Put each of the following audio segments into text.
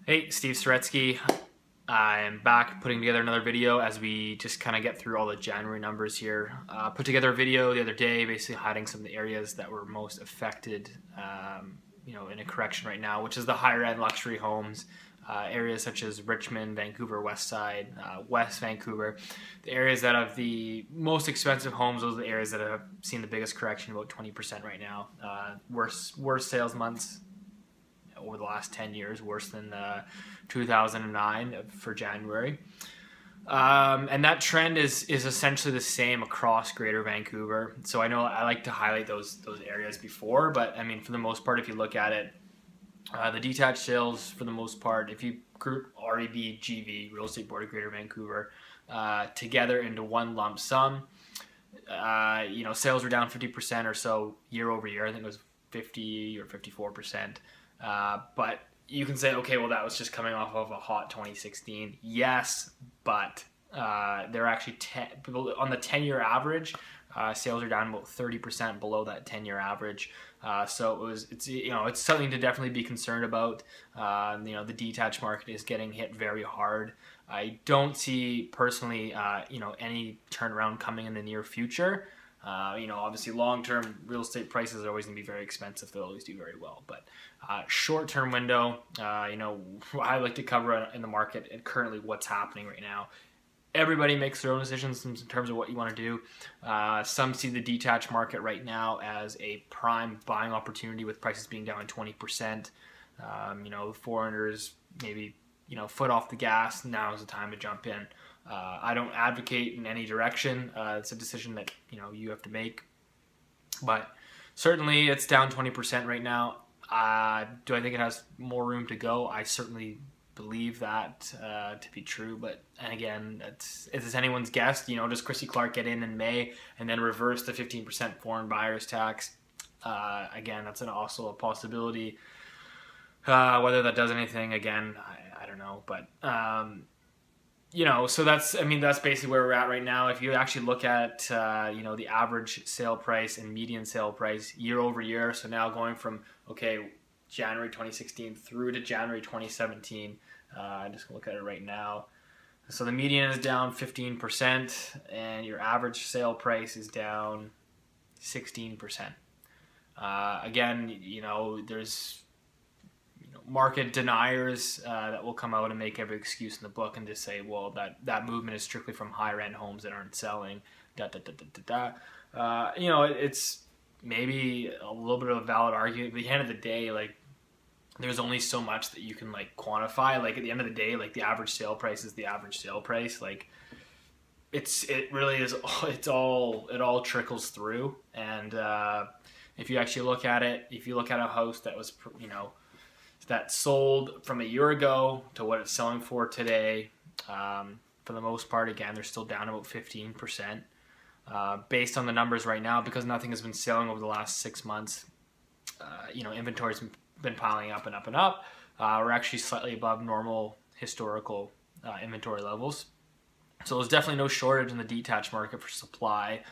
Hey, Steve Saretsky. I'm back putting together another video as we just kind of get through all the January numbers here. Put together a video the other day basically hiding some of the areas that were most affected in a correction right now, which is the higher end luxury homes. Areas such as Richmond, Vancouver, West Side, West Vancouver. The areas that have the most expensive homes, those are the areas that have seen the biggest correction, about 20% right now. Worst sales months over the last 10 years, worse than 2009 for January. And that trend is essentially the same across Greater Vancouver. So I know I like to highlight those areas before, but I mean, for the most part, if you look at it, the detached sales, for the most part, if you group REB, GV, Real Estate Board of Greater Vancouver, together into one lump sum, sales were down 50% or so year over year. I think it was 50 or 54%. But you can say, okay, well, that was just coming off of a hot 2016. Yes, but they're actually on the 10-year average. Sales are down about 30% below that 10-year average. So it's something to definitely be concerned about. The detached market is getting hit very hard. I don't see personally, any turnaround coming in the near future. Obviously long-term real estate prices are always going to be very expensive. They'll always do very well. But short-term window, I like to cover in the market and currently what's happening right now. Everybody makes their own decisions in terms of what you want to do. Some see the detached market right now as a prime buying opportunity with prices being down 20%. Foreigners maybe, foot off the gas. Now is the time to jump in. I don't advocate in any direction. It's a decision that you have to make. But certainly it's down 20% right now. Do I think it has more room to go? I certainly believe that to be true. But and again, it's anyone's guess. Does Christy Clark get in May and then reverse the 15% foreign buyers tax? Again, that's also a possibility. Whether that does anything, again, I don't know. But so that's basically where we're at right now. If you actually look at, the average sale price and median sale price year over year, so now going from, January 2016 through to January 2017, I'm just gonna look at it right now. So the median is down 15% and your average sale price is down 16%. Again, there's market deniers that will come out and make every excuse in the book and just say, well, that movement is strictly from higher end homes that aren't selling. It's maybe a little bit of a valid argument. But at the end of the day, there's only so much that you can quantify. At the end of the day, the average sale price is the average sale price. It really is. It all trickles through. And if you actually look at it, if you look at a house that was that sold from a year ago to what it's selling for today, for the most part, again, they're still down about 15%. Based on the numbers right now, because nothing has been selling over the last 6 months, inventory's been piling up and up and up. We're actually slightly above normal historical inventory levels. So there's definitely no shortage in the detached market for supply.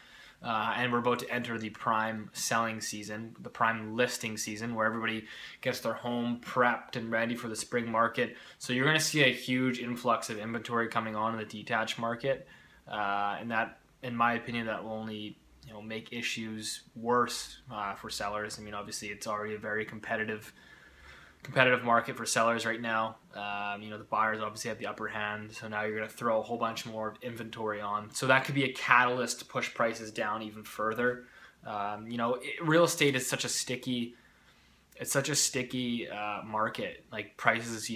And we're about to enter the prime selling season, the prime listing season, where everybody gets their home prepped and ready for the spring market. So you're going to see a huge influx of inventory coming on in the detached market. And that, in my opinion, that will only make issues worse for sellers. Obviously, it's already a very competitive market for sellers right now. The buyers obviously have the upper hand, so now you're going to throw a whole bunch more inventory on. So that could be a catalyst to push prices down even further. Real estate is such a sticky market. Prices,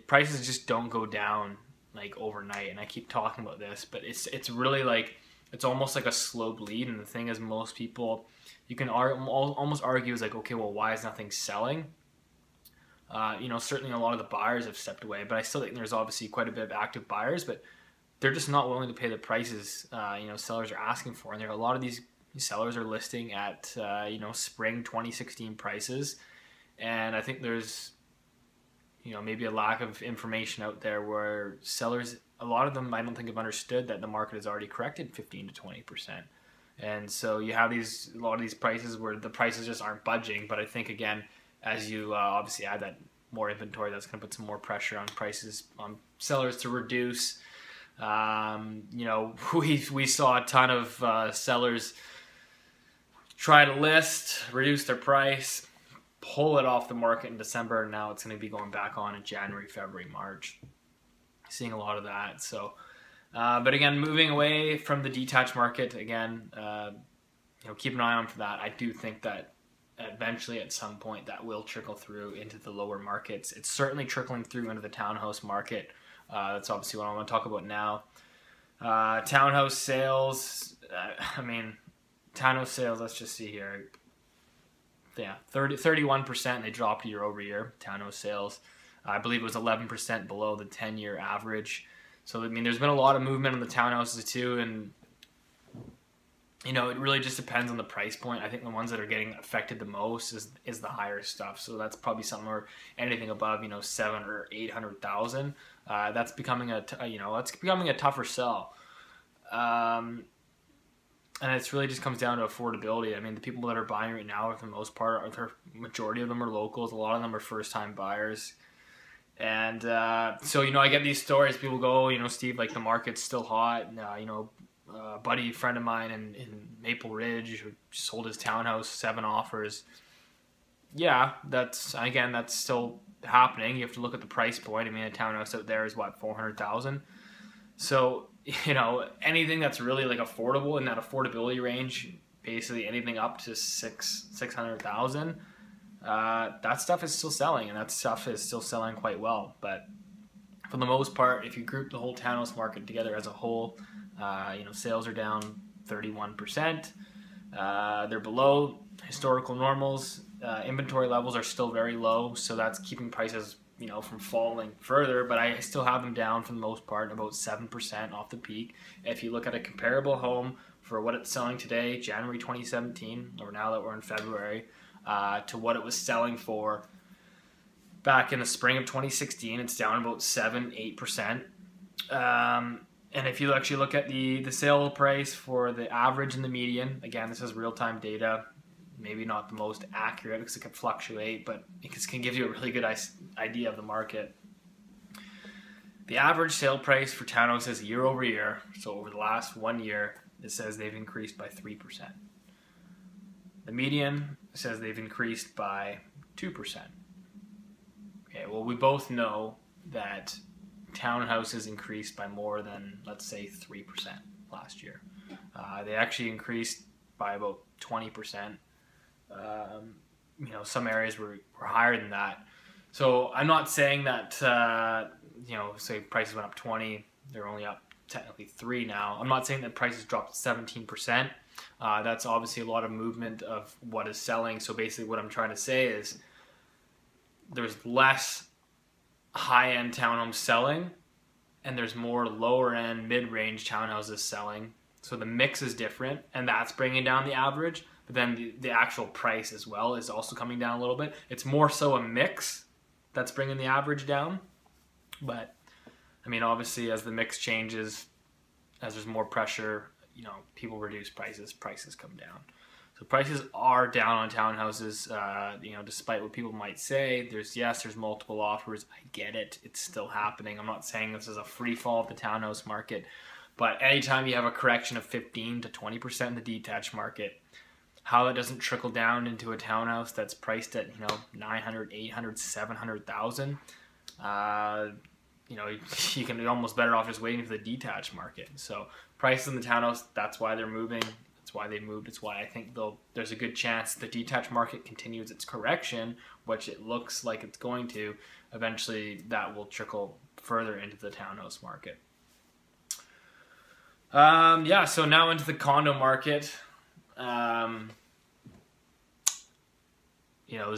prices just don't go down overnight. And I keep talking about this, but it's really it's almost like a slow bleed. And the thing is, most people, you can almost argue is okay, well, why is nothing selling? Certainly a lot of the buyers have stepped away, but I still think there's obviously quite a bit of active buyers, but they're just not willing to pay the prices, sellers are asking for. And there are a lot of these sellers are listing at, spring 2016 prices. And I think there's, maybe a lack of information out there where sellers, a lot of them, I don't think have understood that the market has already corrected 15 to 20%. And so you have a lot of these prices where the prices just aren't budging. But I think, again, as you obviously add that more inventory. That's going to put some more pressure on prices, on sellers to reduce. You know, we saw a ton of sellers try to list, reduce their price, pull it off the market in December, and now it's going to be going back on in January, February, March. Seeing a lot of that. So, but again, moving away from the detached market, again, you know, keep an eye on for that. I do think that eventually at some point that will trickle through into the lower markets. It's certainly trickling through into the townhouse market. That's obviously what I want to talk about now. Townhouse sales, I mean, townhouse sales, let's just see here. Yeah, 31%, they dropped year over year, townhouse sales. I believe it was 11% below the 10-year average. So, I mean, there's been a lot of movement on the townhouses too, and, you know, it really just depends on the price point. I think the ones that are getting affected the most is the higher stuff. So that's probably something where anything above, you know, 700,000 or 800,000, that's becoming that's becoming a tougher sell. And it's really just comes down to affordability. I mean, the people that are buying right now, for the most part, the majority of them are locals. A lot of them are first-time buyers. And so, you know, I get these stories. People go, you know, Steve, like the market's still hot. And, you know, a buddy friend of mine in Maple Ridge who sold his townhouse, 7 offers. Yeah, that's still happening. You have to look at the price point. I mean, a townhouse out there is what, 400,000. So, you know, anything that's really like affordable in that affordability range, basically anything up to 600,000. That stuff is still selling, and that stuff is still selling quite well. But for the most part, if you group the whole townhouse market together as a whole, you know, sales are down 31%. They're below historical normals. Inventory levels are still very low, so that's keeping prices, you know, from falling further. But I still have them down for the most part, about 7% off the peak. If you look at a comparable home for what it's selling today, January 2017, or now that we're in February, to what it was selling for back in the spring of 2016, it's down about 7-8%. And if you actually look at the sale price for the average and the median, again, this is real-time data, maybe not the most accurate because it can fluctuate, but it can give you a really good idea of the market. The average sale price for townhouses year over year, so over the last 1 year, it says they've increased by 3%. The median says they've increased by 2%. Okay, well, we both know that townhouses increased by more than, let's say, 3% last year. They actually increased by about 20%. You know, some areas were higher than that. So I'm not saying that, you know, say prices went up 20, they're only up technically 3 now. I'm not saying that prices dropped 17%. That's obviously a lot of movement of what is selling. So basically what I'm trying to say is there's less high-end townhomes selling, and there's more lower-end, mid-range townhouses selling. So the mix is different, and that's bringing down the average. But then the actual price as well is also coming down a little bit. It's more so a mix that's bringing the average down. But, I mean, obviously, as the mix changes, as there's more pressure, you know, people reduce prices, prices come down. So prices are down on townhouses, you know, despite what people might say. There's multiple offers. I get it. It's still happening. I'm not saying this is a free fall of the townhouse market, but anytime you have a correction of 15 to 20% in the detached market, how that doesn't trickle down into a townhouse that's priced at, you know, 900, 800, 700,000, you know, you can be almost better off just waiting for the detached market. So prices in the townhouse, that's why they're moving. That's why they moved. It's why I think there's a good chance the detached market continues its correction, which it looks like it's going to. Eventually, that will trickle further into the townhouse market. Yeah, so now into the condo market. You know,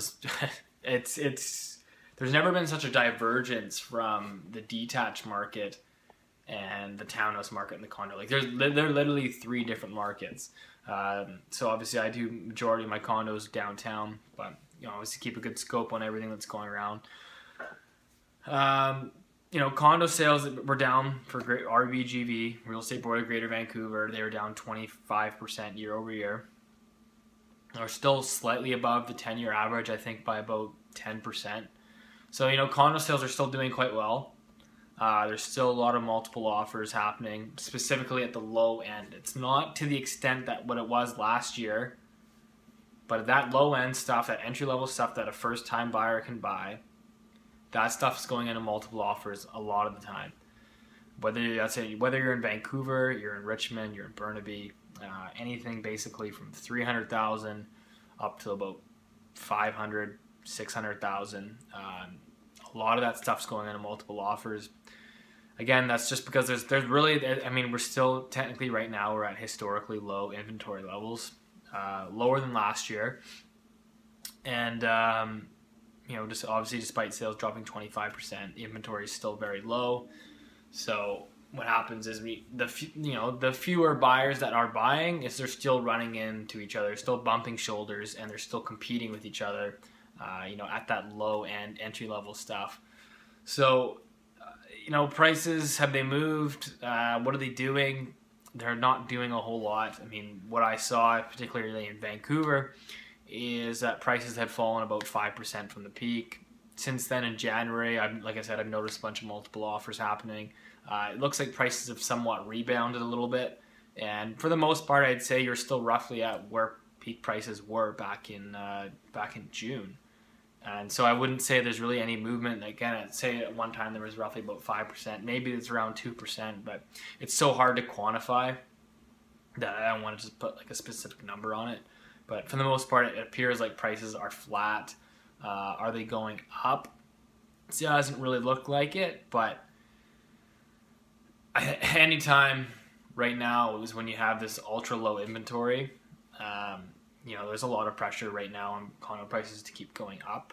there's never been such a divergence from the detached market and the townhouse market and the condo. Like they're literally 3 different markets. So obviously I do majority of my condos downtown, but you know, obviously keep a good scope on everything that's going around. You know, condo sales were down for RBGV, Real Estate Board of Greater Vancouver. They were down 25% year over year. They're still slightly above the 10-year average, I think, by about 10%. So, condo sales are still doing quite well. There's still a lot of multiple offers happening, specifically at the low end. It's not to the extent that what it was last year, but that low end stuff, that entry level stuff that a first time buyer can buy, that stuff is going into multiple offers a lot of the time. Whether you're in Vancouver, you're in Richmond, you're in Burnaby, anything basically from 300,000 up to about 500, 600,000. A lot of that stuff's going into multiple offers. Again, that's just because there's really, we're still technically right now we're at historically low inventory levels, lower than last year, and just obviously despite sales dropping 25%, the inventory is still very low. So what happens is the fewer buyers that are buying is they're still running into each other, still bumping shoulders, and they're still competing with each other, at that low end entry level stuff. So, prices, have they moved? What are they doing? They're not doing a whole lot. What I saw, particularly in Vancouver, is that prices had fallen about 5% from the peak. Since then, in January, like I said, I've noticed a bunch of multiple offers happening. It looks like prices have somewhat rebounded a little bit, and for the most part, I'd say you're still roughly at where peak prices were back in June. And so I wouldn't say there's really any movement. Again, I'd say at one time there was roughly about 5%. Maybe it's around 2%, but it's so hard to quantify that I don't want to just put like a specific number on it. But for the most part, it appears like prices are flat. Are they going up? It doesn't really look like it, but anytime right now is when you have this ultra low inventory. There's a lot of pressure right now on condo prices to keep going up.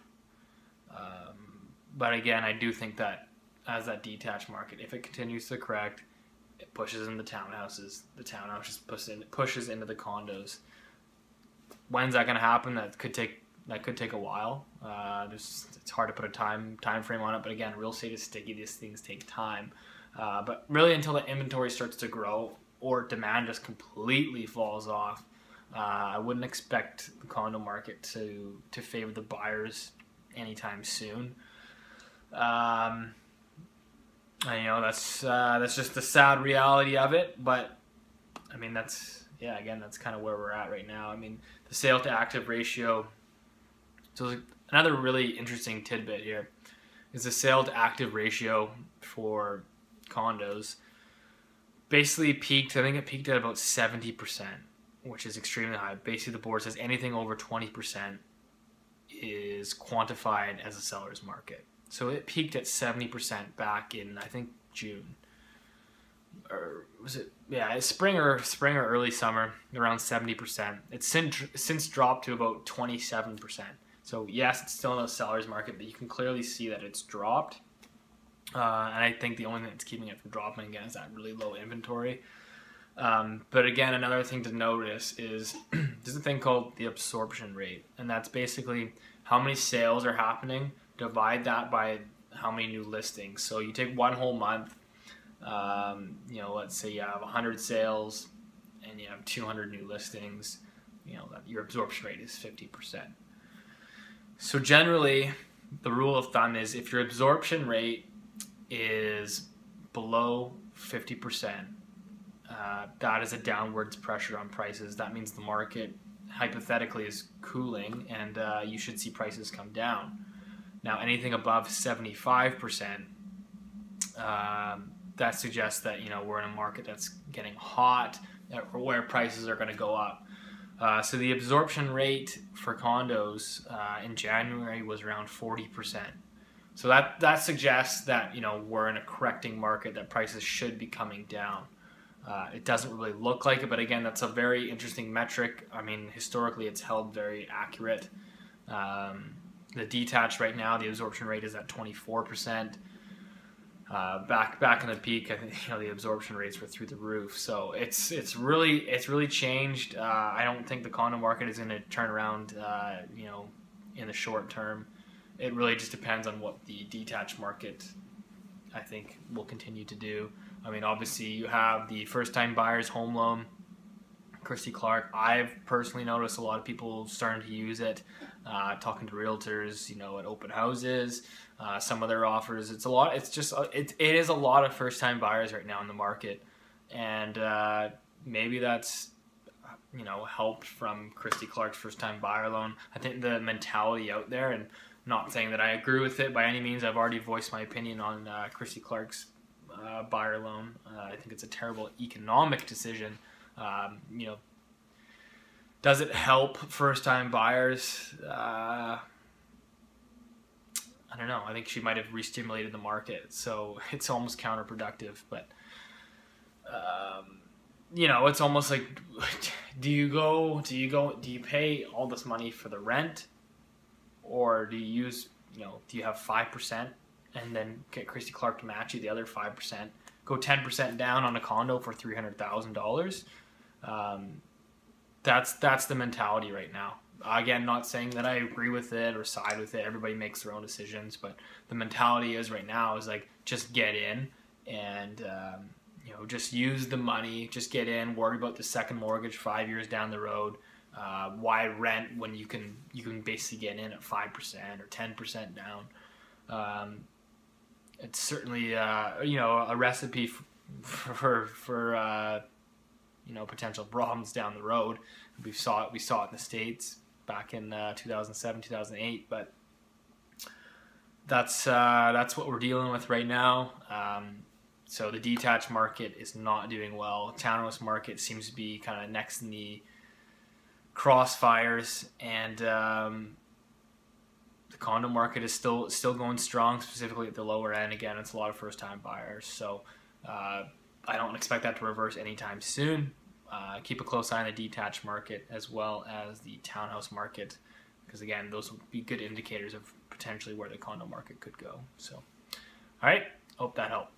But again, I do think that as that detached market, if it continues to correct, it pushes in the townhouses. The townhouses pushes into the condos. When's that going to happen? That could take a while. It's hard to put a time frame on it. But again, real estate is sticky. These things take time. But really, until the inventory starts to grow or demand just completely falls off, I wouldn't expect the condo market to favor the buyers anytime soon. That's just the sad reality of it. But that's kind of where we're at right now. The sale to active ratio. So another really interesting tidbit here is the sale to active ratio for condos. Basically peaked. I think it peaked at about 70%. Which is extremely high. Basically, the board says anything over 20% is quantified as a seller's market. So it peaked at 70% back in, I think, June. Or was it? Yeah, spring or early summer, around 70%. It's since dropped to about 27%. So yes, it's still in a seller's market, but you can clearly see that it's dropped. And I think the only thing that's keeping it from dropping again is that really low inventory. But again, another thing to notice is there's a thing called the absorption rate, and that's basically how many sales are happening, divide that by how many new listings. So you take one whole month, let's say you have 100 sales and you have 200 new listings, your absorption rate is 50%. So generally, the rule of thumb is if your absorption rate is below 50%, that is a downwards pressure on prices. That means the market hypothetically is cooling, and you should see prices come down. Now, anything above 75%, that suggests that we're in a market that's getting hot, or where prices are going to go up. So the absorption rate for condos in January was around 40%. So that suggests that we're in a correcting market, that prices should be coming down. It doesn't really look like it, but again, that's a very interesting metric. Historically, it's held very accurate. The detached right now, the absorption rate is at 24%. Back in the peak, I think the absorption rates were through the roof. So it's really changed. I don't think the condo market is going to turn around, in the short term. It really just depends on what the detached market, I think, will continue to do. Obviously, you have the first-time buyers home loan, Christy Clark. I've personally noticed a lot of people starting to use it, talking to realtors, at open houses. some of their offers. It's a lot. It's just it is a lot of first time buyers right now in the market, and maybe that's helped from Christy Clark's first time buyer loan. I think the mentality out there, and not saying that I agree with it by any means. I've already voiced my opinion on Christy Clark's buyer loan. I think it's a terrible economic decision. Does it help first time buyers? I don't know. I think she might have re-stimulated the market, so it's almost counterproductive. But it's almost like, do you pay all this money for the rent, or do you use, do you have 5% and then get Christy Clark to match you the other 5%, go 10% down on a condo for $300,000? That's the mentality right now. Again, not saying that I agree with it or side with it. Everybody makes their own decisions, but the mentality is right now is like, just get in and just use the money, just get in, worry about the second mortgage 5 years down the road. Why rent when you can basically get in at 5% or 10% down? It's certainly a recipe for potential problems down the road. We saw it in the States back in 2007, 2008, but that's what we're dealing with right now. So the detached market is not doing well. Townhouse market seems to be kind of next in the crossfires, and the condo market is still going strong, specifically at the lower end. Again, it's a lot of first-time buyers, so I don't expect that to reverse anytime soon. Keep a close eye on the detached market as well as the townhouse market, because again, those will be good indicators of potentially where the condo market could go. So, all right, hope that helped.